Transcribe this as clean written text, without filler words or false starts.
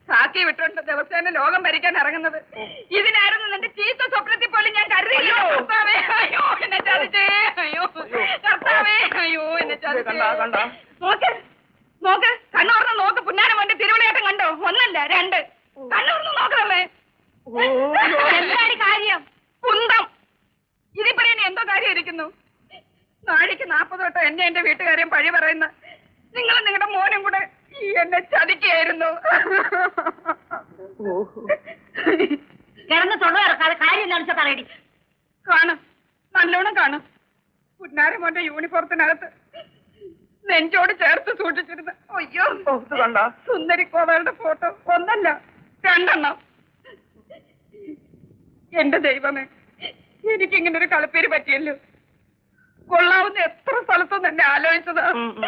സാക്കി വിട്ടുകൊണ്ട് ദിവസേന ലോകം ഭരിക്കാൻ ഇറങ്ങുന്നത് ഇതിനായിരുന്നു നിന്റെ ചീത്ത സ്വപ്നത്തിൽ പോലും ഞാൻ കരുതിയില്ല. കർത്താവേ, അയ്യോ എന്നെ ചതിച്ചേ, അയ്യോ കർത്താവേ, അയ്യോ എന്നെ ചതിച്ചേ. നോക്ക് നോക്ക്, കണ്ണൂർന്ന് നോക്ക്. പുന്നാരം കൊണ്ട് തിരുവിളയാട്ടം കണ്ടോ? 1 അല്ല 2. കണ്ണൂർന്ന് നോക്കണല്ലേ. എന്താണ് കാര്യം? കുന്തം. ഇതിൽ പറയാൻ എന്തോ കാര്യം ഇരിക്കുന്നു? നാഴിക്ക് 40 വട്ടം എന്റെ വീട്ടുകാരെയും പഴി പറയുന്ന നിങ്ങൾ നിങ്ങളുടെ മോനും കൂടെ എന്നെ ചതിക്കായിരുന്നു. കിടന്ന് തൊണ്ണു ഇറക്കാതെ കാര്യം എന്താണെന്ന് വെച്ചാൽ പറയടി. കാണും, നല്ലോണം കാണും. പുന്നാരം മോന്റെ യൂണിഫോമത്തിനകത്ത് നെഞ്ചോട് ചേർത്ത് സൂക്ഷിച്ചിരുന്നു. അയ്യോ, സുന്ദരി കോതകളുടെ ഫോട്ടോ 1 അല്ല 2 എണ്ണം. എന്റെ ദൈവമേ, എനിക്കിങ്ങനെ ഒരു കളിപ്പേര് പറ്റിയല്ലോ. കൊള്ളാവുന്ന എത്ര സ്ഥലത്തുനിന്ന് എന്നെ ആലോചിച്ചത്.